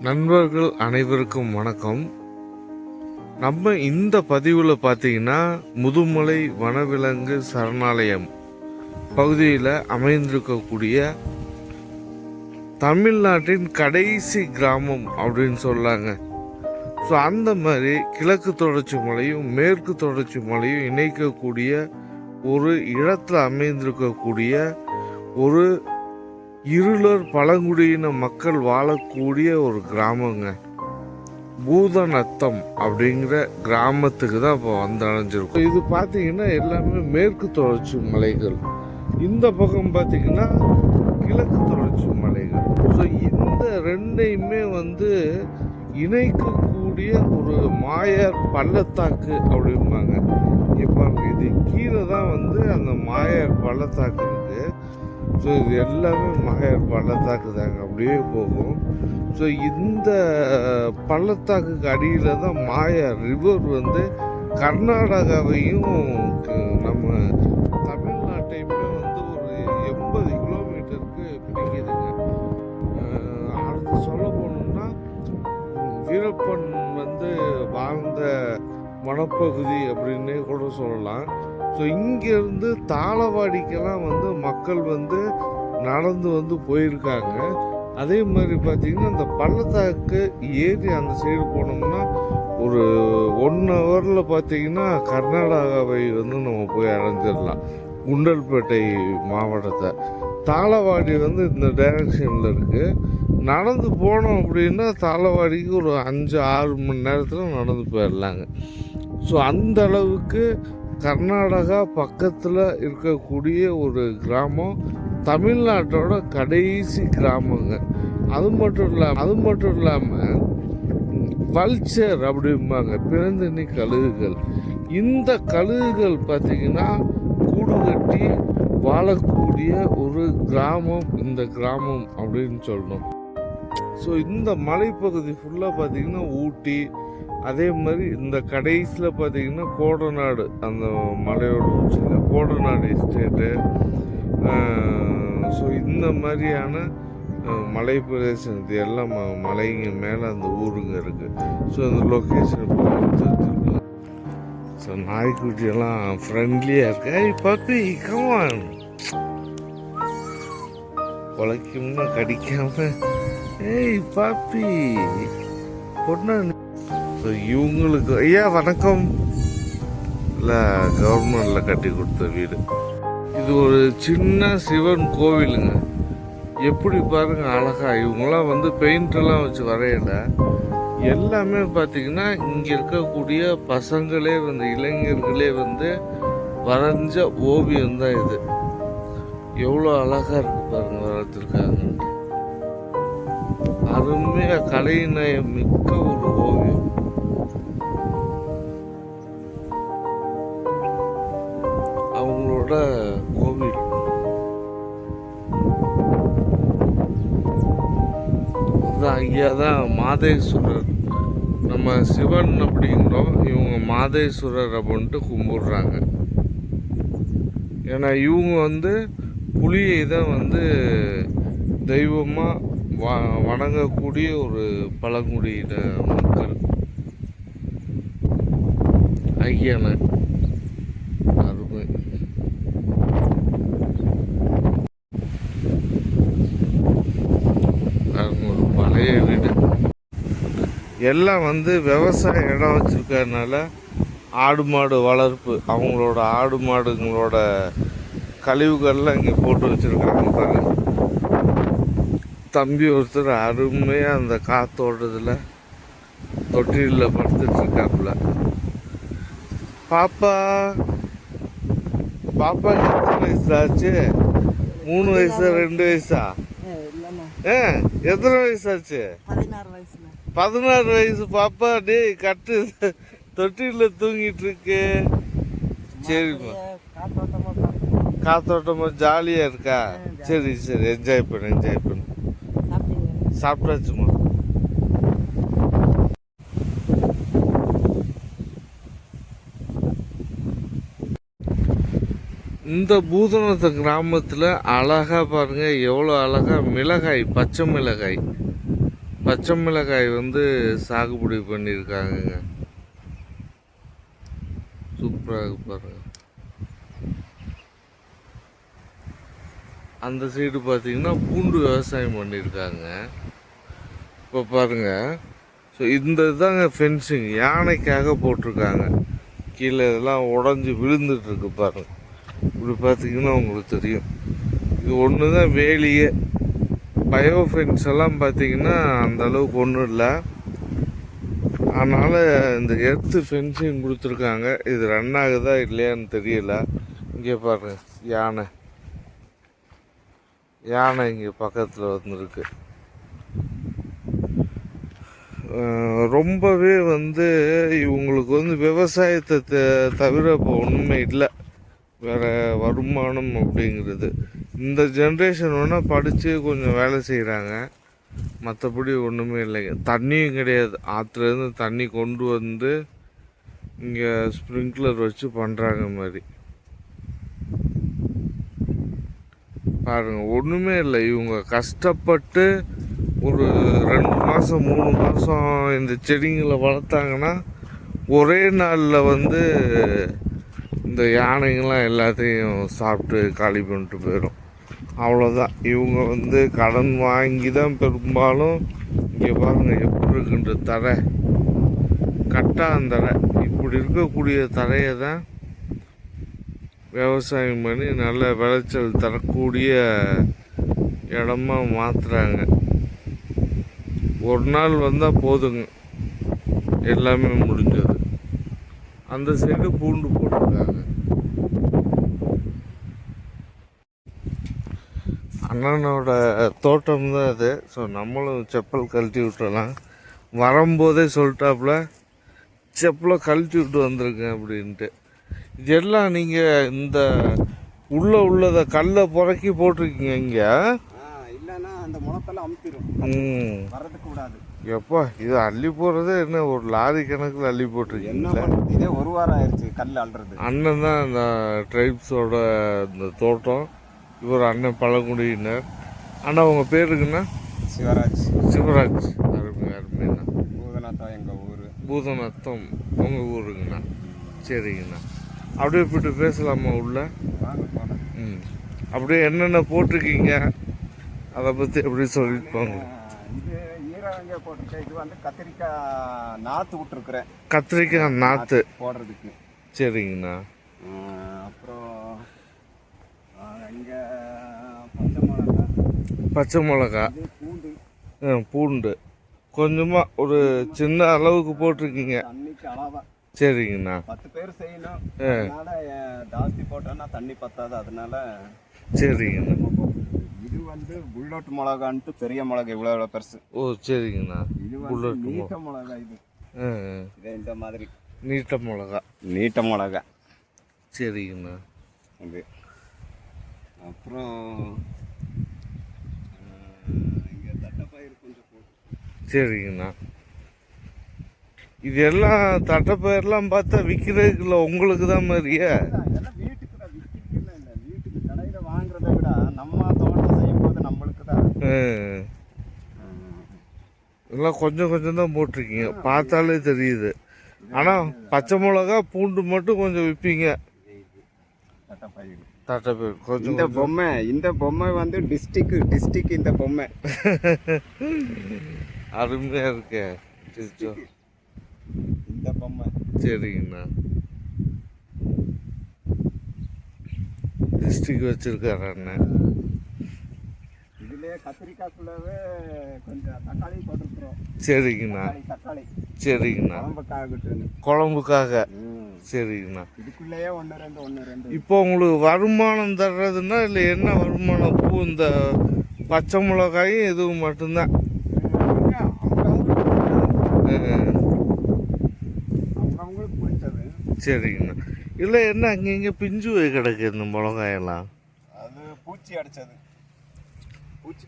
நண்பர்கள் அனைவருக்கும் வணக்கம். நம்ம இந்த பதிவில் பார்த்தீங்கன்னா முதுமலை வனவிலங்கு சரணாலயம் பகுதியில் அமைந்திருக்கக்கூடிய தமிழ்நாட்டின் கடைசி கிராமம் அப்படின்னு சொல்லாங்க. ஸோ அந்த மாதிரி கிழக்கு தொடர்ச்சி மலையும் மேற்கு தொடர்ச்சி மலையும் இணைக்கக்கூடிய ஒரு இடத்துல அமைந்திருக்கக்கூடிய ஒரு இருளர் பழங்குடியின மக்கள் வாழக்கூடிய ஒரு கிராமங்க. பூதநத்தம் அப்படிங்கிற கிராமத்துக்கு தான் இப்போ வந்தடைஞ்சிருக்கும். இது பார்த்தீங்கன்னா எல்லாமே மேற்கு தொடர்ச்சி மலைகள், இந்த பக்கம் பார்த்தீங்கன்னா கிழக்கு தொடர்ச்சி மலைகள். ஸோ இந்த ரெண்டையுமே இணைக்கக்கூடிய ஒரு மாயர் பள்ளத்தாக்கு அப்படிம்பாங்க. இப்போ இது கீழே தான் அந்த மாயர் பள்ளத்தாக்கு இருக்கு. ஸோ இது எல்லாமே மாயர் பள்ளத்தாக்கு தாங்க, அப்படியே போகும். ஸோ இந்த பள்ளத்தாக்குக்கு அடியில் தான் மாயர் ரிவர் கர்நாடகாவையும் நம்ம தமிழ்நாட்டையுமே ஒரு 80 கிலோமீட்டருக்கு பிடிக்குதுங்க. அடுத்து சொல்ல போனோம்னா வீரப்பன் வாழ்ந்த வனப்பகுதி அப்படின்னே கூட சொல்லலாம். ஸோ இங்கேருந்து தாளவாடிக்கெல்லாம் மக்கள் நடந்து போயிருக்காங்க. அதே மாதிரி பார்த்திங்கன்னா இந்த பள்ளத்தாக்கு ஏறி அந்த சைடு போனோம்னா ஒரு 1 ஹவரில் பார்த்திங்கன்னா கர்நாடகாவை நம்ம போய் அடைஞ்சிடலாம். குண்டல்பேட்டை மாவட்டத்தை தாளவாடி இந்த டைரக்ஷனில் இருக்குது. நடந்து போனோம் அப்படின்னா தாளவாடிக்கு ஒரு 5-6 மணி நேரத்தில் நடந்து போயிடலாங்க. ஸோ அந்த அளவுக்கு கர்நாடகா பக்கத்தில் இருக்கக்கூடிய ஒரு கிராமம், தமிழ்நாட்டோட கடைசி கிராமங்க. அது மட்டும் இல்லாமல் வல்ச்சர் அப்படிம்பாங்க, பிறந்தனி கழுகுகள். இந்த கழுகுகள் பார்த்திங்கன்னா கூடு கட்டி வாழக்கூடிய ஒரு கிராமம் இந்த கிராமம் அப்படின்னு சொல்லணும். ஸோ இந்த மலைப்பகுதி ஃபுல்லாக பார்த்திங்கன்னா ஊட்டி, அதே மாதிரி இந்த கடைசியில் பார்த்திங்கன்னா கோடநாடு, அந்த மலையோட உச்சியில் கோடநாடு எஸ்டேட்டு. ஸோ இந்த மாதிரியான மலை பிரதேசம் இது எல்லாம் மலைங்க மேலே அந்த ஊருங்க இருக்குது. ஸோ அந்த லொக்கேஷன் இப்போ வந்துருக்கு. ஸோ நாய்க்குட்டியெல்லாம் ஃப்ரெண்ட்லியாக இருக்கு. ஏய் பப்பி கமான், குலைக்கும்னா கடிக்காம ஏய் பாப்பி பொண்ணு. இவங்களுக்கு ஐயா வணக்கம். இல்லை கவர்மெண்டில் கட்டி கொடுத்த வீடு இது. ஒரு சின்ன சிவன் கோவிலுங்க. எப்படி பாருங்க அழகா. இவங்களாம் பெயிண்டெல்லாம் வச்சு வரையல, எல்லாமே பார்த்தீங்கன்னா இங்கே இருக்கக்கூடிய பசங்களே இளைஞர்களே வரைஞ்ச ஓவியம் தான் இது. எவ்வளோ அழகா இருக்கு பாருங்க வரைஞ்சிருக்காங்க. அருமையாக கலைநயம் மிக்க ஒரு ஓவியம். அவங்களோட கோவில் ஐயா தான் மாதேஸ்வரர். நம்ம சிவன் அப்படிங்கிறோம், இவங்க மாதேஸ்வரர் அப்படின்ட்டு கும்பிடுறாங்க. ஏன்னா இவங்க புலியை தான் தெய்வமாக வணங்கக்கூடிய ஒரு பழங்குடியின மக்கள். ஐயனை அருமை. ஒரு பழைய வீடு எல்லாம் விவசாய இடம் வச்சிருக்கறதுனால ஆடு மாடு வளர்ப்பு, அவங்களோட ஆடு மாடுங்களோட கழிவுகள்லாம் இங்கே போட்டு வச்சிருக்காங்க பாருங்க. தம்பி ஒருத்தர் அருமையாக அந்த காத்தோட்டத்தில் தொட்டிலில் படுத்துட்டு இருக்காப்புல. பாப்பா எத்தனை வயசு ஆச்சு? 3 வயசா 2 வயசா? எத்தனை வயசு ஆச்சு? 16 வயசு பாப்பா. டே கட்டு தொட்டிலில் தூங்கிட்டு இருக்கு. சரிம்மா, காத்தோட்டமா ஜாலியாக இருக்கா? சரி என்ஜாய் பண்ணு. சாப்பிட்டாச்சுமா. இந்த பூதநத்த கிராமத்தில் அழகாக பாருங்கள், எவ்வளோ அழகாக மிளகாய், பச்சை மிளகாய் பச்சை மிளகாய் வந்து சாகுபடி பண்ணியிருக்காங்கங்க. சூப்பராக இருக்கு பாருங்க. அந்த சைடு பார்த்தீங்கன்னா பூண்டு விவசாயம் பண்ணியிருக்காங்க. இப்போ பாருங்க, ஸோ இந்த இதாங்க ஃபென்சிங் யானைக்காக போட்டிருக்காங்க. கீழே இதெல்லாம் உடஞ்சி விழுந்துட்டு இருக்கு பாருங்க. இப்படி பார்த்தீங்கன்னா உங்களுக்கு தெரியும். இது ஒன்று தான் வேலியே. பயோ ஃபென்ஸ் எல்லாம் பார்த்தீங்கன்னா அந்த அளவுக்கு ஒன்றும் இல்லை. அதனால் இந்த எர்த்து ஃபென்சிங் கொடுத்துருக்காங்க. இது ரன் ஆகுதா இல்லையான்னு தெரியல. இங்கே பாருங்க, யானை இங்கே பக்கத்தில் வந்துருக்கு. ரொம்பவே வந்து இவங்களுக்கு வந்து விவசாயத்தை தவிர இப்போ ஒன்றுமே இல்லை, வேறு வருமானம் அப்படிங்கிறது. இந்த ஜென்ரேஷன் வேணால் படித்து கொஞ்சம் வேலை செய்கிறாங்க, மற்றபடி ஒன்றுமே இல்லைங்க. தண்ணியும் கிடையாது. ஆற்றுலேருந்து தண்ணி கொண்டு வந்து இங்கே ஸ்ப்ரிங்க்லர் வச்சு பண்ணுறாங்க மாதிரி. பாருங்கள், ஒன்றுமே இல்லை. இவங்க கஷ்டப்பட்டு ஒரு 2 மாதம் 3 மாதம் இந்த செடிங்களை வளர்த்தாங்கன்னா ஒரே நாளில் வந்து இந்த யானைங்கள்லாம் எல்லாத்தையும் சாப்பிட்டு காலி பண்ணிட்டு போயிடும். அவ்வளோதான். இவங்க வந்து கடன் வாங்கி தான் பெரும்பாலும். இங்கே பாருங்கள் எப்படி இருக்குன்ற தரை, கட்டாந்தரை. இப்படி இருக்கக்கூடிய தரையை தான் விவசாயம் பண்ணி நல்ல விளைச்சல் தரக்கூடிய இடமா மாற்றுறாங்க. ஒரு நாள் வந்தால் போதுங்க, எல்லாமே முடிஞ்சது. அந்த சைடு பூண்டு போட்டிருக்காங்க. அண்ணனோட தோட்டம் தான் அது. ஸோ நம்மளும் செப்பல் கழட்டி விட்டுறலாம். வரும்போதே சொல்லிட்டாப்புல செப்பலை கழட்டி விட்டு வந்திருக்கேன் அப்படின்ட்டு. இதெல்லாம் நீங்கள் இந்த உள்ளதை கல்லை புறக்கி போட்டிருக்கீங்க இங்கே. இல்லைன்னா அந்த முளத்தெல்லாம் அமுத்திடும், வரதுக்கு கூடாது. எப்பா இது அள்ளி போடுறதே என்ன ஒரு லாரி கணக்கில் அள்ளி போட்டிருக்கீங்களா? இதே 1 வாரம் ஆயிடுச்சு கல் அள்ளுறது. அண்ணன் தான் இந்த ட்ரைப்ஸோட இந்த தோட்டம். இவர் அண்ணன் பழங்குடியினர். அண்ணா உங்கள் பேர் இருக்குண்ணா? சிவராஜ். அருமைண்ணா. பூதநாத்தம் எங்கள் ஊர். பூதநாத்தம் உங்கள் ஊருங்கண்ணா. சரிங்கண்ணா. அப்படியே போய்ட்டு பேசலாமா உள்ள? அப்படியே என்னென்ன போட்டிருக்கீங்க அதை பற்றி எப்படி சொல்லிட்டு போங்க. இது ஈரவங்க போட்டிருக்கேன். இது வந்து கத்திரிக்காய் நாற்று விட்டுருக்குறேன். கத்திரிக்காய் நாற்று போடுறதுக்கு. சரிங்கண்ணா. அப்புறம் இங்கே பச்சை மிளகா, பூண்டு கொஞ்சமாக ஒரு சின்ன அளவுக்கு போட்டிருக்கீங்க. தண்ணிக்கு அளவா. சரிங்கண்ணா. 10 பேர் செய்யணும், அதனால ஜாஸ்தி போட்டோன்னா தண்ணி பத்தாது, அதனால. சரிங்கண்ணா. இது வந்து புல்லட் மிளகான்ட்டு பெரிய மிளகா, இவ்வளோ பெருசு. ஓ சரிங்கண்ணா. இது வந்து நீட்ட மிளகா. இது இந்த மாதிரி நீட்ட மிளகா. சரிங்கண்ணா. இது அப்புறம் இங்கே தட்டைப்பயிறு கொஞ்சம் போட்டு. சரிங்கண்ணா. இது எல்லாம் தட்டைப்பயிரெலாம் பார்த்தா விற்கிறதுக்குள்ள உங்களுக்கு தான் மாதிரியே. எல்லாம் வீட்டுக்கு தான், விற்கிறதுலாம் இல்லை. வீட்டுக்கு கடையில் வாங்குறத விட நம்ம தோட்டம் செய்யும் போது நம்மளுக்கு தான். எல்லாம் கொஞ்சம் கொஞ்சம் தான் போட்டிருக்கீங்க, பார்த்தாலே தெரியுது. ஆனால் பச்சை மிளகா பூண்டு மட்டும் கொஞ்சம் விற்பீங்க. தட்டைப்பயிறு கொஞ்சம். இந்த பொம்மை வந்து டிஸ்ட்ரிக் இந்த பொம்மை அருமையாக இருக்கே. இந்த பொம்மை. சரிங்கண்ணா. டிஸ்ட்ரிக் வச்சிருக்காரு அண்ணன். இதுலேயே கத்திரிக்காய்க்குள்ளவே கொஞ்சம் தக்காளி போட்டுருக்குறோம். சரிங்கண்ணா. தக்காளி. சரிங்கண்ணா. குழம்புக்காக. சரிங்கண்ணா. இதுக்குள்ளேயே 1-2 இப்போ உங்களுக்கு வருமானம் தர்றதுன்னா இல்லை என்ன வருமானம்? பூ இந்த பச்சை மிளகாயும் இதுவும் மட்டும்தான். அவங்களுக்கு பிடிச்சது. சரிங்கண்ணா. இல்லை என்ன அங்கே இங்கே பிஞ்சு போய் கிடக்கு இந்த மிளகாயெல்லாம்? அது பூச்சி அடிச்சது.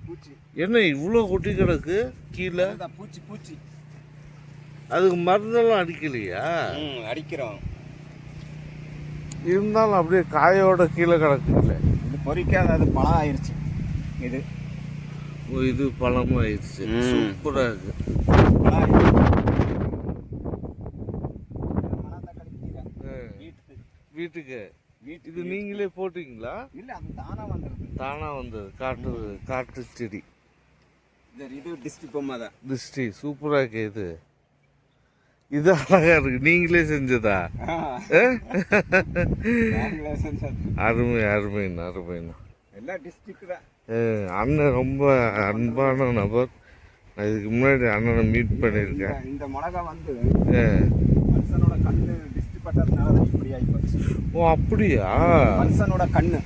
பூச்சி என்ன இவ்வளோ கொட்டி கிடக்கு கீழே? பூச்சி. அதுக்கு மருந்தெல்லாம் அடிக்கலையா? அடிக்கிறோம். இருந்தாலும் அப்படியே காயோட கீழே கிடக்குல்ல. இது பொறிக்காத, அது பழம் ஆயிடுச்சு. இது இது பழமாயிடுச்சு. சூப்பராக இருக்கு. வீட்டுக்கு இது நீங்களே போட்டீங்களா? இல்ல, அது தானா வந்துருது. தானா வந்தது. காட்டு செடி. இது டிஸ்ட்ரி பொம்மை தான். டிஸ்ட்ரி சூப்பராக இருக்கு. இது அழகா இருக்கு. நீங்களே செஞ்சதா? அருமை அருமைண்ணா, அருமைண்ணா. எல்லாம் டிஸ்ட்ரிக்ட் தான். அண்ணன் ரொம்ப அன்பான நபர். நான் இதுக்கு முன்னாடி அண்ணனை மீட் பண்ணியிருக்கேன். இந்த மிளகா வந்து மனுஷனோட கண்ணு டிஸ்ட்ரி பட்டதுனால தான் இப்படி ஆயிப்போச்சு. ஓ, அப்படியா? மனுஷனோட கண்ணு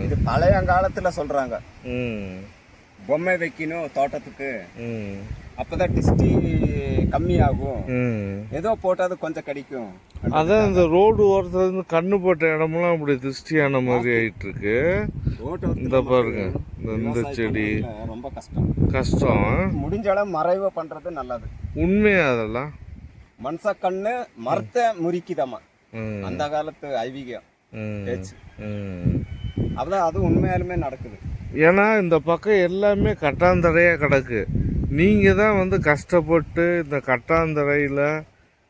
இது பழைய காலத்துல சொல்றாங்க. பொம்மை வைக்கணும் தோட்டத்துக்கு, அப்பதான் டிஸ்டி கம்மியாகும், ஏதோ போட்டாது கொஞ்சம் கிடைக்கும். அதான் இந்த ரோடு ஓரத்துல இருந்து கண்ணு போட்ட இடமெல்லாம் அப்படி திருஷ்டியான மாதிரி ஆயிட்டு இருக்கு. இந்த பாருங்க, இந்த செடி ரொம்ப கஷ்டம். கஷ்டம். முடிஞ்ச அளவு மறைவு பண்றது நல்லது. உண்மையா? அதெல்லாம் மனுஷ கண்ணு மரத்தை முறிக்குதாமா, அந்த காலத்து ஐதீகம் பேச்சு. அப்பதான் அது உண்மையாலுமே நடக்குது. ஏன்னா இந்த பக்கம் எல்லாமே கட்டாந்தரையா கிடக்கு. நீங்க தான் வந்து கஷ்டப்பட்டு இந்த கட்டாந்தரையில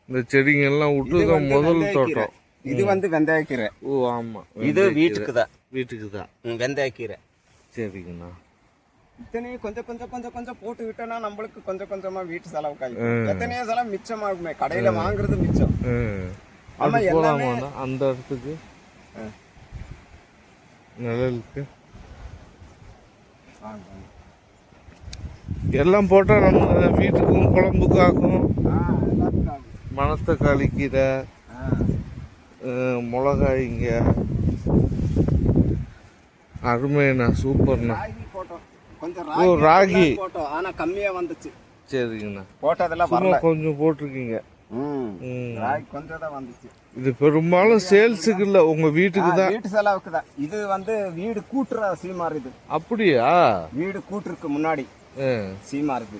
இந்த செடிங்கெல்லாம் விட்டு முதல் தோட்டம். இது வந்து வெந்தயக்கீரை. ஓ ஆமா, இது வீட்டுக்கு தான். வீட்டுக்கு தான் வெந்தயக்கீரை. சரிங்கண்ணா. இத்தனையும் கொஞ்சம் கொஞ்சம் கொஞ்சம் கொஞ்சம் போட்டு விட்டோம்னா நம்மளுக்கு கொஞ்சம் கொஞ்சமா வீட்டு செலவுக்கு ஆகும். எத்தனையோ செலவு மிச்சமாகுமே, கடையில வாங்குறது மிச்சம். ஆமா, எல்லாமே அந்த இடத்துக்கு நிழலுக்கு எல்லாம் போட்டா நம்ம வீட்டுக்கும் குழம்புக்காகும். மணத்தக்காளி கீரை, மிளகாய்ங்க. அருமைண்ணா, சூப்பர்ண்ணா. ஓ, ராகி போட்டோம், ஆனா கம்மியா வந்துச்சு. சரிங்கண்ணா. போட்டதெல்லாம் வரல, கொஞ்சம் போட்டிருக்கீங்க. ராகி கொஞ்சம் தான் வந்துச்சு. இது பெரும்பாலும் சேல்ஸுக்கு இல்ல, உங்க வீட்டுக்கு தான், வீட்டு செலவுக்கு தான். இது வந்து வீடு கூட்டுற சீமாறு. இது அப்படியா? வீடு கூட்டுருக்கு முன்னாடி சீமாறு. இது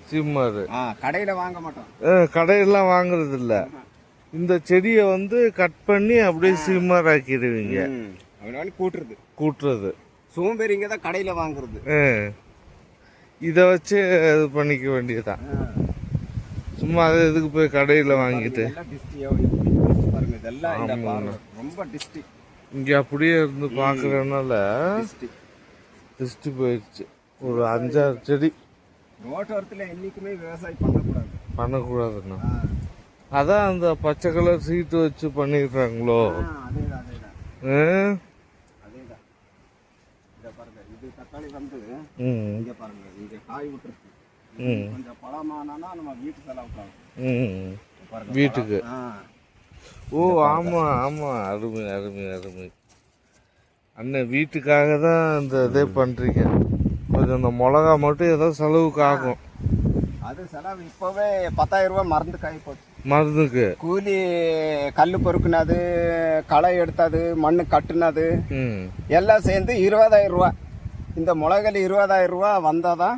சீமாறு கடையில வாங்க மாட்டோம். கடையெல்லாம் வாங்குறது இல்ல. இந்த செடியை வந்து கட் பண்ணி அப்படியே சீமார் ஆக்கிடுவீங்க. கூட்டுறது கூட்டுறது. சோம்பேறிங்க தான் கடையில வாங்குறது. இதை வச்சு இது பண்ணிக்க வேண்டியதான். சும்மா அது இதுக்கு போய் கடையில் வாங்கிட்டு ரொம்ப டிஸ்டி இங்கே அப்படியே இருந்து பார்க்குறதுனால டிஸ்டி போயிடுச்சு. ஒரு 5-6 செடி ரோட்டோரத்தில் என்னைக்குமே விவசாயம் பண்ணக்கூடாதுண்ணா. அதான் அந்த பச்சை கலர் சீட்டு வச்சு பண்ணிடுறாங்களோ? இது தக்காளி வந்து இங்க பாருங்க, இங்க காய் விட்டுருக்கு. கொஞ்சம் பழமானா நம்ம வீட்டு செலவுக்கு வீட்டுக்கு. ஓ ஆமா ஆமா, அருமை அருமை அருமை. அண்ணன் வீட்டுக்காக தான் இந்த இதே பண்றீங்க. கொஞ்சம் இந்த மிளகா மட்டும் ஏதோ செலவுக்கு ஆகும். அது செலவு இப்பவே 10,000 ரூபாய் மருந்து காய் போச்சு. மருந்துக்கு கூலி, கல் பொறுக்குனது, களை எடுத்தது, மண்ணு கட்டுனது எல்லாம் சேர்ந்து 20,000 ரூபாய். இந்த மிளகால 20,000 ரூபாய் வந்தாதான்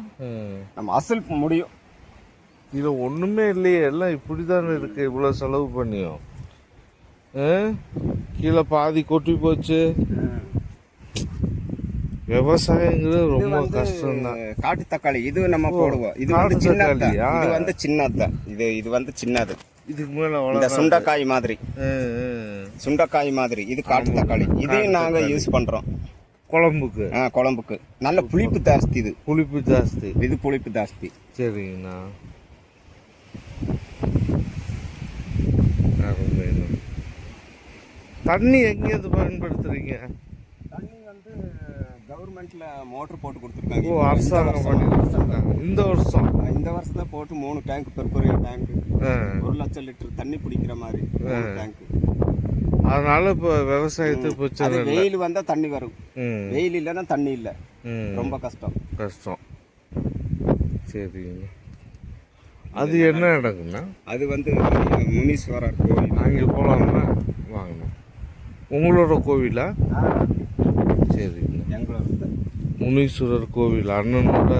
நம்ம அசல் முடியும். இது ஒண்ணுமே இல்லையே, எல்லாம் இப்படிதான் இருக்கு. இவ்வளவு செலவு பண்ணியும் கீழே பாதி கொட்டி போச்சு. விவசாயங்கிறது ரொம்ப கஷ்டம் தான். காட்டு தக்காளி இது நம்ம போடுவோம். இது வந்து சின்னது, இது வந்து சின்னது. இது வந்து சின்னது. இதுக்கு மேல இந்த சுண்டைக்காய் மாதிரி, சுண்டைக்காய் மாதிரி இது காட்டு தக்காளி. இதையும் நாங்க யூஸ் பண்றோம் குழம்புக்கு. குழம்புக்கு நல்ல புளிப்பு ஜாஸ்தி. இது புளிப்பு ஜாஸ்தி, இது புளிப்பு ஜாஸ்தி. சரிங்கண்ணா. தண்ணி எங்கேயாவது பயன்படுத்துறீங்க? தண்ணி வந்து கவர்மெண்ட்ல மோட்டர் போட்டு கொடுத்துருக்காங்க. ஓ, அரசாங்கம் பண்ணி கொடுத்துருக்காங்க. இந்த வருஷம் தான் போட்டு 3 டேங்க், பெரிய டேங்க், 1 லட்சம் லிட்டர் தண்ணி பிடிக்கிற மாதிரி டேங்க். அதனால இப்போ விவசாயத்துக்கு பிரச்சனை இல்லை. வெயில் வந்தா தண்ணி வரும், வெயில் இல்லைன்னா தண்ணி இல்லை. ரொம்ப கஷ்டம். சரிங்க. அது என்ன இடங்குண்ணா? அது வந்து முனீஸ்வரர் கோவில். அங்கே போகலாம்னா வாங்கணும். உங்களோட கோவிலா? சரிங்க. எங்களோட முனீஸ்வரர் கோவில், அண்ணனோட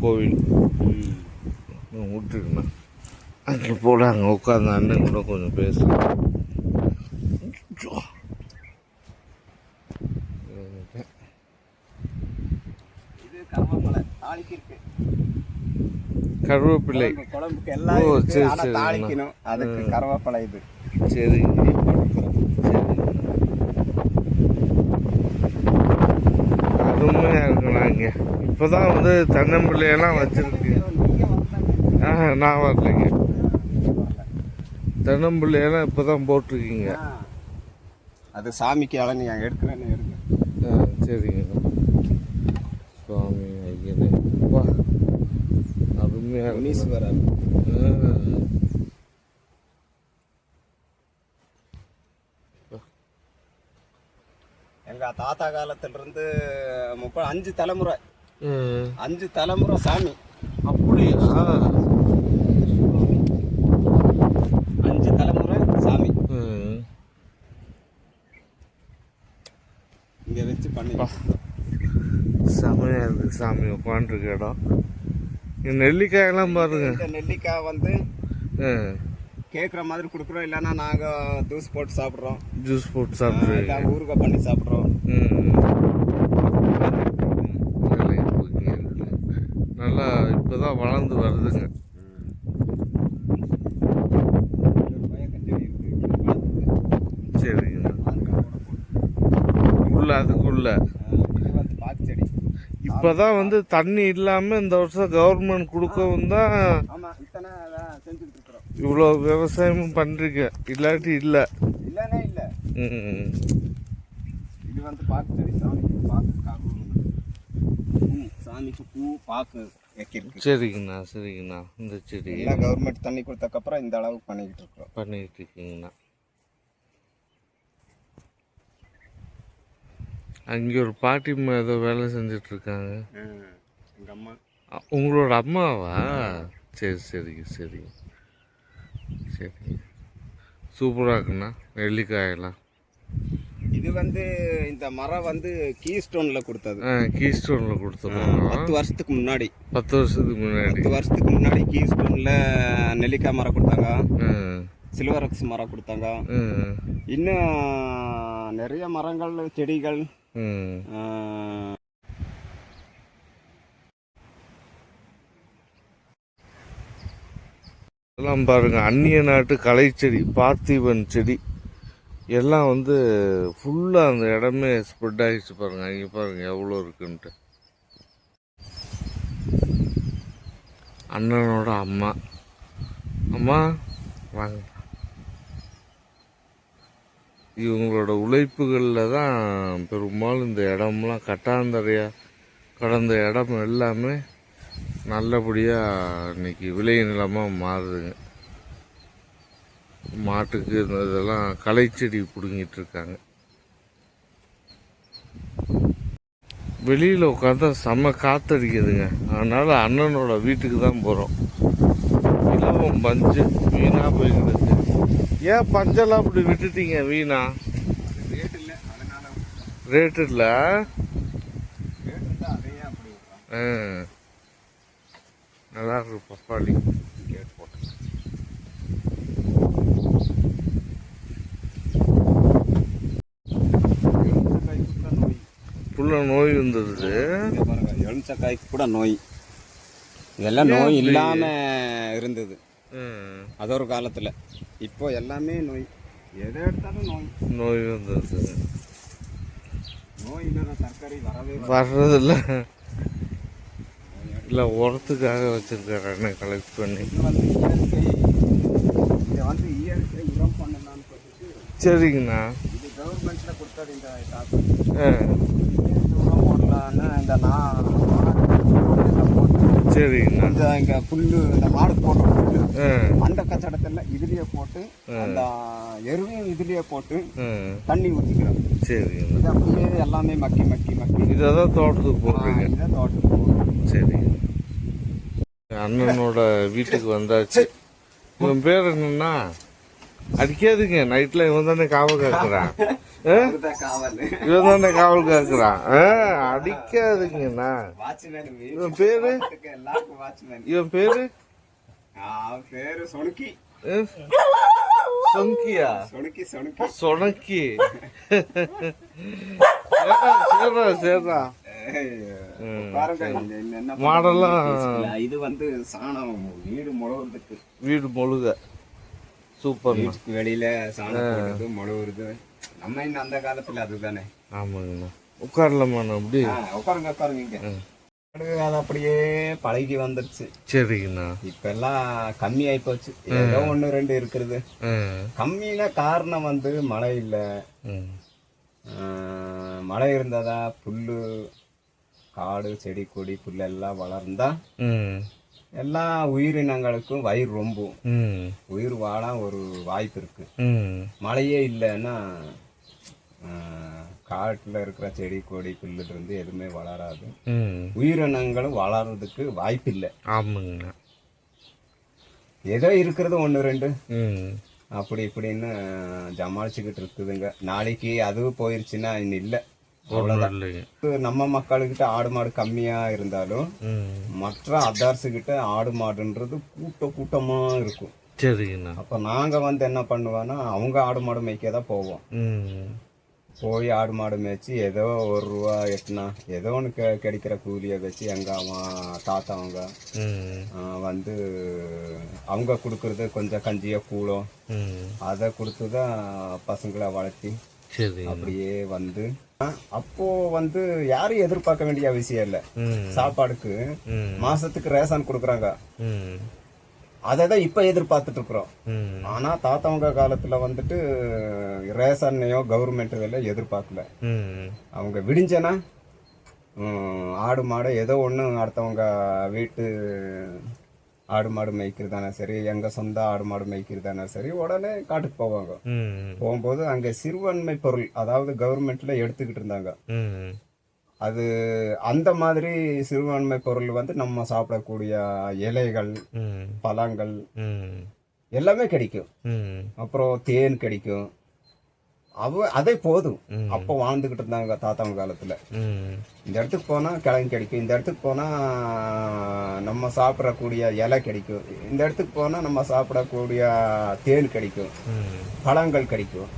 கோவில். விட்டுருங்கண்ணா. அங்கே போல அங்கே உட்காந்து அண்ணன் கூட கொஞ்சம் பேசலாம். இது கருவேப்பிலை. கருவேப்பிலை. குழம்புக்கு எல்லாம் ஓ, இருக்கு. சரி, ஆனா சரி. தாளிக்கணும், அதுக்கு கருவேப்பிலை இது சரிங்க. அருமையா இருக்குண்ணா. இங்கே இப்போதான் வந்து தென்னம்பிள்ளையெல்லாம் வச்சிருக்கு. நான் வரலைங்க. தென்னம்பிள்ளையெல்லாம் இப்போதான் போட்டிருக்கீங்க. அது சாமிக்கு இளநீ எடுக்கிறேன்னு எடுங்க. சரிங்க. சுவாமி ஐயனே வா, அருமையா முனீஸ்வரர். எங்க தாத்தா காலத்துல இருந்து 5 தலைமுறை 5 தலைமுறை சாமி. அப்படியா? 5 தலைமுறை சாமி இங்க வச்சு பண்ணி. செமையா இருக்கு சாமி உட்காந்துருக்க இடம். நெல்லிக்காயெல்லாம் பாருங்க. இந்த நெல்லிக்காய் வந்து கேட்குற மாதிரி கொடுக்குறோம், இல்லைன்னா நாங்கள் ஜூஸ் போட்டு சாப்பிட்றோம். ஜூஸ் போட்டு சாப்பிட்றோம், ஊறுகாய் பண்ணி சாப்பிட்றோம். நல்லா இப்போதான் வளர்ந்து வருதுங்க. சரிங்க. உள்ள அதுக்குள்ள இப்பதான் வந்து தண்ணி இல்லாம இந்த வருஷம் கவர்மெண்ட் கொடுக்கவும் தான் இவ்வளோ விவசாயமும் பண்றீங்க. இல்லாட்டி இல்ல இல்லனே இல்ல. இது வந்து பாக்கு செடி, சாமிக்கு பாக்கு சாமிக்கு பூ பாக்கு வைக்கிறது. சரிங்கண்ணா, சரிங்கண்ணா. இந்த செடி எல்லாம் கவர்மெண்ட் தண்ணி கொடுத்தக்கப்புறம் இந்த அளவுக்கு பண்ணிக்கிட்டு இருக்கீங்கண்ணா. அங்கே ஒரு பாட்டி ஏதோ வேலை செஞ்சுட்டு இருக்காங்க. எங்க அம்மா. உங்களோட அம்மாவா? சரி சரிங்க சரிங்க சரி. சூப்பராக இருக்குண்ணா நெல்லிக்காயெல்லாம். இது வந்து இந்த மரம் வந்து கீ ஸ்டோன்ல கொடுத்தது. கீ ஸ்டோன்ல கொடுத்தது 10 வருஷத்துக்கு முன்னாடி. 10 வருஷத்துக்கு முன்னாடி கீ ஸ்டோன்ல நெல்லிக்காய் மரம் கொடுத்தாங்க, சில்வரக்ஸ் மரம் கொடுத்தாங்க. இன்னும் நிறைய மரங்கள் செடிகள். எல்லாம் பாருங்க, அந்நிய நாட்டு கலை செடி, பார்த்திபன் செடி எல்லாம் வந்து ஃபுல்லாக அந்த இடமே ஸ்ப்ரெட் ஆகிடுச்சு பாருங்க. இங்கே பாருங்க எவ்வளோ இருக்குன்ட்டு. அண்ணனோட அம்மா. அம்மா வாங்க. இவங்களோட உழைப்புகளில் தான் பெரும்பாலும் இந்த இடம்லாம் கட்டாந்தரையாக கடந்த இடம் எல்லாமே நல்லபடியாக இன்னைக்கு விளை நிலமாக மாறுதுங்க. மாட்டுக்கு இந்த இதெல்லாம் களைச்செடி பிடுங்கிட்டு இருக்காங்க. வெளியில் உட்காந்தா செம்ம காத்தடிக்குதுங்க. அதனால் அண்ணனோட வீட்டுக்கு தான் போகிறோம். இலவம் பஞ்சு வீணாக போய்கிடுது. ஏன் பஞ்செல்லாம் அப்படி விட்டுட்டீங்க வீணா? ரேட் இல்லை. நல்லா இருக்கு பப்பாளி. புள்ள நோய் வந்துடுது. எலுமிச்சக்காய்க்கு கூட நோய். இதெல்லாம் நோய் இல்லாம இருந்தது அது ஒரு காலத்துல. இப்போ எல்லாமே நோய், எதை எடுத்தாலும் நோய் வந்துடுது. நோய் இல்லாத தற்கரை வர்றதில்ல. இல்லை உரத்துக்காக வச்சிருக்காரு கலெக்ட் பண்ணி. இதை வந்து இயற்கை உரம் பண்ணலான்னு சொல்லிட்டு. சரிங்கண்ணா. இது கவர்மெண்ட்ல கொடுத்தது. இந்த காசு உரம் போடலான்னு இந்த சரிங்கண்ணா. இங்க புல்லு இந்த மாடு போட்டு அந்த கச்சடத்துல இதுலயே போட்டு அந்த எருவையும் இதுலயே போட்டு தண்ணி ஊற்றிக்கிறோம். சரிங்க. இது அப்படியே எல்லாமே மக்கி இதான் தோட்டத்துக்கு போடுறீங்க. இதான் தோட்டத்துக்கு போடுறோம். சரி. அண்ணனோட வீட்டுக்கு வந்தாச்சு. இவன் பேர் என்னன்னா? அடிக்காதுங்க. நைட்ல இவன் தானே காவல் காக்குறான். இவன் தானே காவல் காக்குறான். அடிக்காதுங்கண்ணா. இவன் பேரு சொனக்கி. சொங்கியா? சொனக்கி. சேர்றா. பாருங்க, நீங்க என்ன மாடெல்லாம் பேசிக்கலாம். இது வந்து சாணம் வீடு முழுவதுக்கு, வீடு முழுக சூப்பர். வீட்டுக்கு வெளியில சாணம் போடுறது முழுவுறது. நம்ம இன்னும் அந்த காலத்துல அதுதானே. ஆமாங்கண்ணா. உட்காரலாமாண்ணா அப்படி? உட்காருங்க உட்காருங்க. இங்க அது அப்படியே பழகி வந்துருச்சு. சரிங்கண்ணா. இப்ப எல்லாம் கம்மி ஆயி போச்சு. ஏதோ 1-2 இருக்கிறது. கம்மினா காரணம் வந்து மழை இல்ல. மழை இருந்தாதா புல்லு காடு செடி கொடி புல்லு எல்லாம் வளர்ந்தா எல்லா உயிரினங்களுக்கும் வயிறு ரொம்ப உயிர் வாழ ஒரு வாய்ப்பு இருக்கு. மழையே இல்லைன்னா காட்டுல இருக்கிற செடி கொடி புல்லுல இருந்து எதுவுமே வளராது. உயிரினங்களும் வளர்றதுக்கு வாய்ப்பு இல்லை. ஆமாங்கண்ணா. ஏதோ இருக்கிறது 1-2 அப்படி இப்படின்னு ஜமாளிச்சுக்கிட்டு இருக்குதுங்க. நாளைக்கு அதுவும் போயிருச்சுன்னா இன்னும் இல்லை, அவ்வளவுதான். நம்ம மக்களுக்கிட்ட ஆடு மாடு கம்மியா இருந்தாலும் மற்ற அதர்ஸ் கிட்ட ஆடு மாடுன்றது கூட்டமா இருக்கும். சரிங்கண்ணா. அப்ப நாங்க வந்து என்ன பண்ணுவோம்னா அவங்க ஆடு மாடு மேய்க்கதான் போவோம். போய் ஆடு மாடு மேய்ச்சி ஏதோ 1 ரூபா 8 ஏதோ ஒன்று கிடைக்கிற கூலியை வச்சு எங்க தாத்தாவங்க வந்து அவங்க கொடுக்கறது கொஞ்சம் கஞ்சியா கூலம் அதை கொடுத்துதான் பசங்களை வளர்த்தி அப்படியே வந்து. அப்போ வந்து யாரும் எதிர்பார்க்க வேண்டிய அவசியம் இல்லை. சாப்பாடுக்கு மாசத்துக்கு ரேஷன் கொடுக்குறாங்க, அதான் இப்ப எதிர்பார்த்துட்டு இருக்கிறோம். ஆனா தாத்தாவங்க காலத்துல வந்துட்டு ரேஷன்னையோ கவர்மெண்ட் இதெல்லாம் எதிர்பார்க்கல. அவங்க விடிஞ்சனா ஆடு மாடு ஏதோ ஒண்ணு அடுத்தவங்க வீட்டு ஆடு மாடு மேய்க்கிறதானே சரி, எங்க சொந்த ஆடு மாடு மேய்க்கிறதானே சரி, உடனே காட்டுக்கு போவாங்க. போகும்போது அங்க சிறுபான்மை பொருள் அதாவது கவர்மெண்ட்ல எடுத்துக்கிட்டு இருந்தாங்க. அது அந்த மாதிரி சிறுபான்மை பொருள் வந்து நம்ம சாப்பிடக்கூடிய இலைகள் பழங்கள் எல்லாமே கிடைக்கும். அப்புறம் தேன் கிடைக்கும். அதே போதும். அப்போ வாழ்ந்துகிட்டு இருந்தாங்க தாத்தாங்க காலத்துல. இந்த இடத்துக்கு போனா கிழங்கு கிடைக்கும், இந்த இடத்துக்கு போனா நம்ம சாப்பிடக்கூடிய இலை கிடைக்கும், இந்த இடத்துக்கு போனா நம்ம சாப்பிடக்கூடிய தேன் கிடைக்கும், பழங்கள் கிடைக்கும்.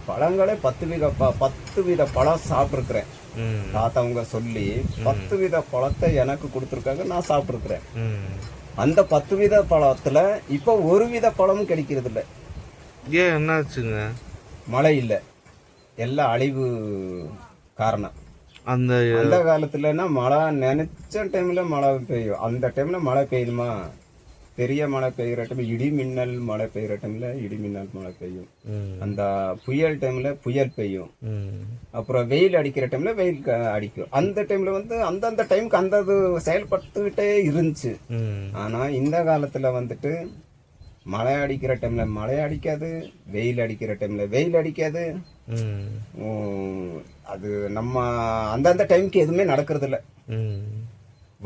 பழங்களே 10 வித பழம் சாப்பிட்டுருக்கிறேன். தாத்தாவங்க சொல்லி 10 வித பழத்தை எனக்கு கொடுத்துருக்காங்க, நான் சாப்பிட்டுருக்கிறேன். அந்த 10 வித பழத்துல இப்ப 1 வித பழமும் கிடைக்கிறது இல்லை. ஏன் என்னாச்சுங்க? மழை இல்லை, எல்லாம் அழிவு காரணம். அந்த காலத்துலன்னா மழை நினைச்ச டைம்ல மழை பெய்யும். அந்த டைம்ல மழை பெய்யுமா? பெரிய மழை பெய்யுற டைம் இடி மின்னல் மழை பெய்யுற டைம்ல இடி மின்னல் மழை பெய்யும். அந்த புயல் டைம்ல புயல் பெய்யும். அப்புறம் வெயில் அடிக்கிற டைம்ல வெயில் அடிக்கும். அந்த டைம்ல வந்து அந்தந்த டைமுக்கு அந்த செயல்பட்டுக்கிட்டே இருந்துச்சு. ஆனா இந்த காலத்துல வந்துட்டு மழை அடிக்கிற டைம்ல மழை அடிக்காது, வெயில் அடிக்கிற டைம்ல வெயில் அடிக்காது. அது நம்ம அந்தந்த டைமுக்கு எதுவுமே நடக்கிறது இல்லை.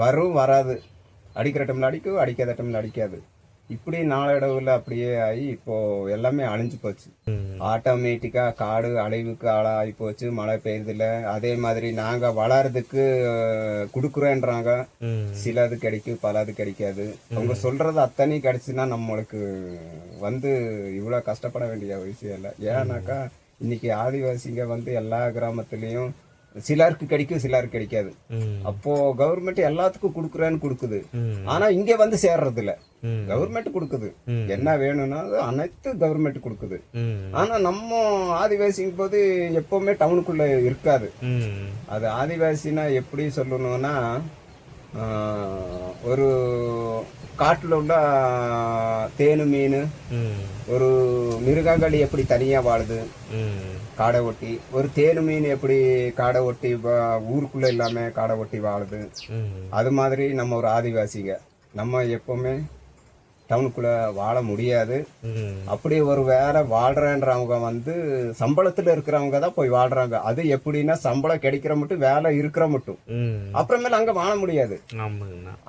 வரும் வராது, அடிக்கிற டைம்ல அடிக்கும், அடிக்காத டைம்ல அடிக்காது. இப்படி நாளடைவில் அப்படியே ஆகி இப்போ எல்லாமே அழிஞ்சு போச்சு. ஆட்டோமேட்டிக்கா காடு அழிவுக்கு ஆளாகி போச்சு. மழை பெய்யுறதில்ல. அதே மாதிரி நாங்க வளர்றதுக்கு குடுக்குறோன்றாங்க, சிலது கிடைக்கும் பலது கிடைக்காது. அவங்க சொல்றது அத்தனை கிடைச்சுன்னா நம்மளுக்கு வந்து இவ்வளவு கஷ்டப்பட வேண்டிய விஷயம் இல்லை. ஏன்னாக்கா இன்னைக்கு ஆதிவாசிங்க வந்து எல்லா கிராமத்துலயும் சிலருக்கு கிடைக்கும் சிலருக்கு கிடைக்காது. அப்போ கவர்மெண்ட் எல்லாத்துக்கும் குடுக்குறேன்னு கொடுக்குது. ஆனா இங்க வந்து சேர்றது இல்ல. கவர்மெண்ட் கொடுக்குது, என்ன வேணும்னா அனைத்து கவர்மெண்ட் கொடுக்குது. ஆனா நம்ம ஆதிவாசிங்க போது எப்பவுமே டவுனுக்குள்ள இருக்காது. அது ஆதிவாசினா எப்படி சொல்லணும்னா ஒரு காட்டுல உள்ள தேனு மீன், ஒரு மிருகங்கள் எப்படி தனியா வாழுது காடை ஒட்டி, ஒரு தேனு மீன் எப்படி காடை ஒட்டி ஊருக்குள்ள இல்லாம காடை ஒட்டி வாழுது, அது மாதிரி நம்ம ஒரு ஆதிவாசிங்க நம்ம எப்பவுமே டவுனுக்குள்ள வாழ முடியாது. அப்படி ஒரு வேற வாழ்றன்றவங்க வந்து சம்பளத்துல இருக்கிறவங்க தான் போய் வாழ்றாங்க. அது எப்படின்னா சம்பளம் கிடைக்கிற மட்டும் வேலை இருக்கிற மட்டும், அப்புறமேல அங்க வாழ முடியாது.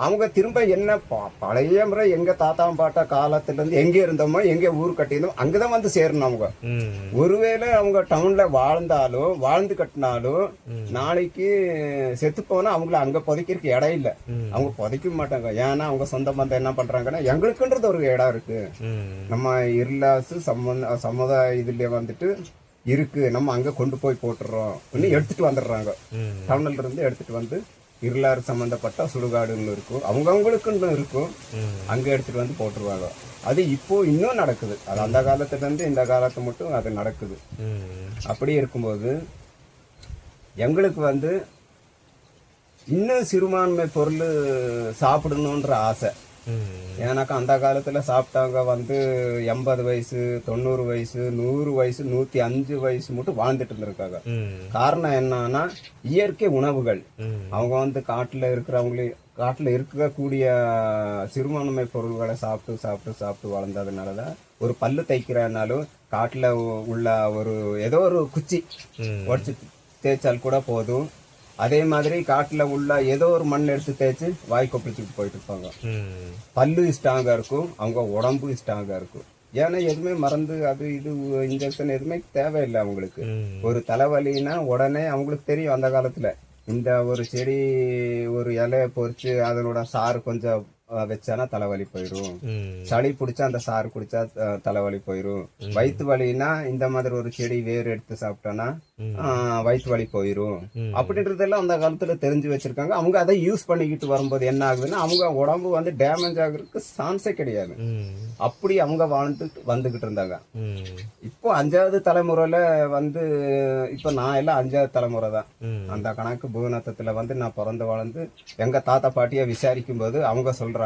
அவங்க திரும்ப என்ன பழைய முறை எங்க தாத்தா பாட்டா காலத்துல இருந்து எங்க இருந்தோமோ எங்க ஊர் கட்டியிருந்தோம் அங்கதான் வந்து சேரணும். அவங்க ஒருவேளை அவங்க டவுன்ல வாழ்ந்தாலும் வாழ்ந்து கட்டினாலும் நாளைக்கு செத்து போனா அவங்கள அங்க புதைக்கிறதுக்கு இடம் இல்லை. அவங்க புதைக்க மாட்டாங்க. ஏன்னா அவங்க சொந்த பந்தம் என்ன பண்றாங்கன்னா எங்களுக்கு ஒரு இடம் இருக்கு, நம்ம இருளாசு சமுதாய இதுல வந்துட்டு இருக்கு, நம்ம அங்க கொண்டு போய் போட்டுறோம், இன்னும் எடுத்துட்டு வந்துடுறாங்க. டவுன்ல இருந்து எடுத்துட்டு வந்து இருளாறு சம்பந்தப்பட்ட சுடுகாடுன்னு இருக்கும், அவங்கவுங்களுக்குன்னு இருக்கும், அங்க எடுத்துட்டு வந்து போட்டுருவாங்க. அது இப்போ இன்னும் நடக்குது. அது அந்த காலத்துல இருந்து இந்த காலத்து மட்டும் அது நடக்குது. அப்படி இருக்கும்போது எங்களுக்கு வந்து இன்னும் சிறுபான்மை பொருள் சாப்பிடணுன்ற ஆசை. ஏன்னாக்கா அந்த காலத்துல சாப்பிட்டாங்க வந்து 80 வயசு, 90 வயசு, 100 வயசு, 105 வயசு மட்டும் வாழ்ந்துட்டு இருந்திருக்காங்க. காரணம் என்னன்னா இயற்கை உணவுகள். அவங்க வந்து காட்டுல இருக்கக்கூடிய சிறுபான்மை பொருள்களை சாப்பிட்டு சாப்பிட்டு சாப்பிட்டு வளர்ந்ததுனாலதான் ஒரு பல்லு தைக்கிறனாலும் காட்டுல உள்ள ஏதோ ஒரு குச்சி உடச்சு தேய்ச்சால் கூட போதும். அதே மாதிரி காட்டுல உள்ள ஏதோ ஒரு மண் எடுத்து தேய்ச்சி வாய் கொப்பளிச்சுட்டு போயிட்டு இருப்பாங்க. பல்லு ஸ்ட்ராங்கா இருக்கும், அவங்க உடம்பு ஸ்ட்ராங்கா இருக்கும். ஏன்னா எதுவுமே மருந்து அது இது இன்ஜெக்ஷன் எதுவுமே தேவையில்லை அவங்களுக்கு. ஒரு தலைவலின்னா உடனே அவங்களுக்கு தெரியும் அந்த காலத்துல இந்த ஒரு செடி ஒரு இலைய பொறிச்சு அதனோட சாறு கொஞ்சம் வச்சானா தலைவலி போயிரும், சளி பிடிச்சா அந்த சாறு குடிச்சா தலைவலி போயிரும், வயிற்று வலின்னா இந்த மாதிரி ஒரு செடி வேறு எடுத்து சாப்பிட்டோன்னா வயிற்று வலி போயிரும் அப்படின்றதெல்லாம் அந்த காலத்துல தெரிஞ்சு வச்சிருக்காங்க. அவங்க அதை யூஸ் பண்ணிக்கிட்டு வரும்போது என்ன ஆகுதுன்னா அவங்க உடம்பு வந்து டேமேஜ் ஆகுறதுக்கு சான்ஸே கிடையாது. அப்படி அவங்க வந்துகிட்டு இருந்தாங்க. இப்போ 5வது தலைமுறையில வந்து இப்ப நான் எல்லாம் 5வது தலைமுறை தான். அந்த கணக்கு பூநத்தத்துல வந்து நான் பிறந்து வளர்ந்து எங்க தாத்தா பாட்டிய விசாரிக்கும் போது அவங்க சொல்றாங்க,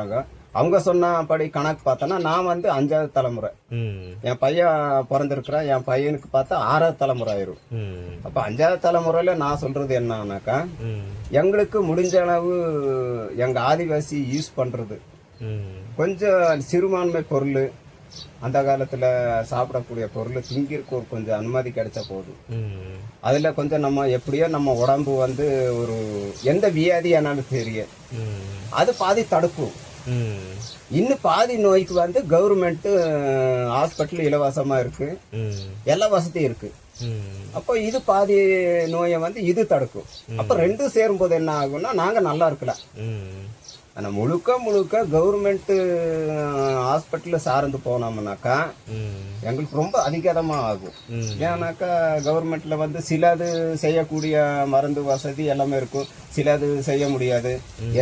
அவங்க சொன்னபடி கணக்கு பார்த்தோன்னா நான் வந்து 5வது தலைமுறை. என் பையன் பிறந்திருக்கிறான், என் பையனுக்கு பார்த்தா 6வது தலைமுறை ஆயிரும். அப்ப 5வது தலைமுறையில நான் சொல்றது என்னன்னாக்கா எங்களுக்கு முடிஞ்ச அளவு எங்க ஆதிவாசி யூஸ் பண்றது கொஞ்சம் சிறுபான்மை பொருள், அந்த காலத்துல சாப்பிடக்கூடிய பொருள் திங்கிற்கு ஒரு கொஞ்சம் அனுமதி கிடைச்சா போதும். அதுல கொஞ்சம் நம்ம எப்படியோ நம்ம உடம்பு வந்து ஒரு எந்த வியாதியானாலும் தெரியும், அது பாதி தடுக்கும். இன்னும் பாதி நோய்க்கு வந்து கவர்மெண்ட் ஹாஸ்பிட்டல் இலவசமா இருக்கு, எல்லா வசதியும் இருக்கு. அப்போ இது பாதி நோயை வந்து இது தடுக்கும். அப்ப ரெண்டும் சேரும் போது என்ன ஆகும்னா நாங்க நல்லா இருக்கலாம். ஆனா முழுக்க கவர்மெண்ட் ஹாஸ்பிட்டல்ல சார்ந்து போனோம்னாக்கா எங்களுக்கு ரொம்ப அதிகமா ஆகும். ஏன்னாக்கா கவர்மெண்ட்ல வந்து சிலது செய்யக்கூடிய மருந்து வசதி எல்லாமே இருக்கும், சிலது செய்ய முடியாது.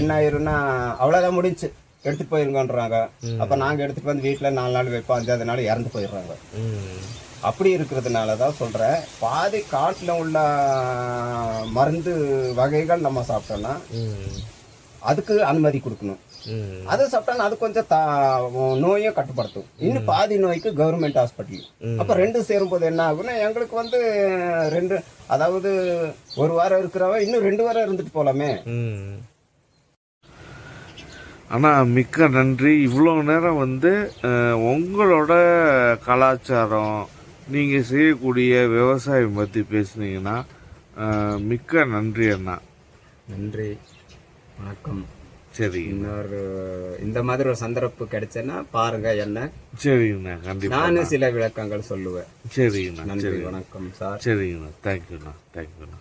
என்ன ஆயிரும்னா அவ்வளவுதான் முடிஞ்சு எடுத்துட்டு போயிருங்கன்றாங்க. அப்ப நாங்க எடுத்துட்டு வந்து வீட்டுல 4 நாள் வைப்போம், 5வது நாள் இறந்து போயிடுறாங்க. அப்படி இருக்கிறதுனாலதான் சொல்றேன், பாதி காட்டுல உள்ள மருந்து வகைகள் நம்ம சாப்பிட்டோம்னா அதுக்கு அனுமதி கொடுக்கணும். அதை சாப்பிட்டா அது கொஞ்சம் நோயை கட்டுப்படுத்தும். இன்னும் பாதி நோய்க்கு கவர்மெண்ட் ஹாஸ்பிட்டல். அப்ப ரெண்டும் சேரும் போது என்ன ஆகும்னா எங்களுக்கு வந்து அதாவது ஒரு வாரம் இருக்கிறவன் இன்னும் 2 வாரம் இருந்துட்டு போலாமே. ஆனால் மிக்க நன்றி. இவ்வளோ நேரம் வந்து உங்களோட கலாச்சாரம் நீங்கள் செய்யக்கூடிய விவசாயம் பற்றி பேசுனீங்கன்னா மிக்க நன்றி அண்ணா. நன்றி, வணக்கம். சரி, இந்த மாதிரி ஒரு சந்தர்ப்பம் கிடைச்சேன்னா பாருங்க என்ன. சரிங்கண்ணா, கண்டிப்பாக நானும் சில விளக்கங்கள் சொல்லுவேன். சரிங்கண்ணா, நன்றி, வணக்கம் சார். சரிங்கண்ணா, தேங்க்யூண்ணா.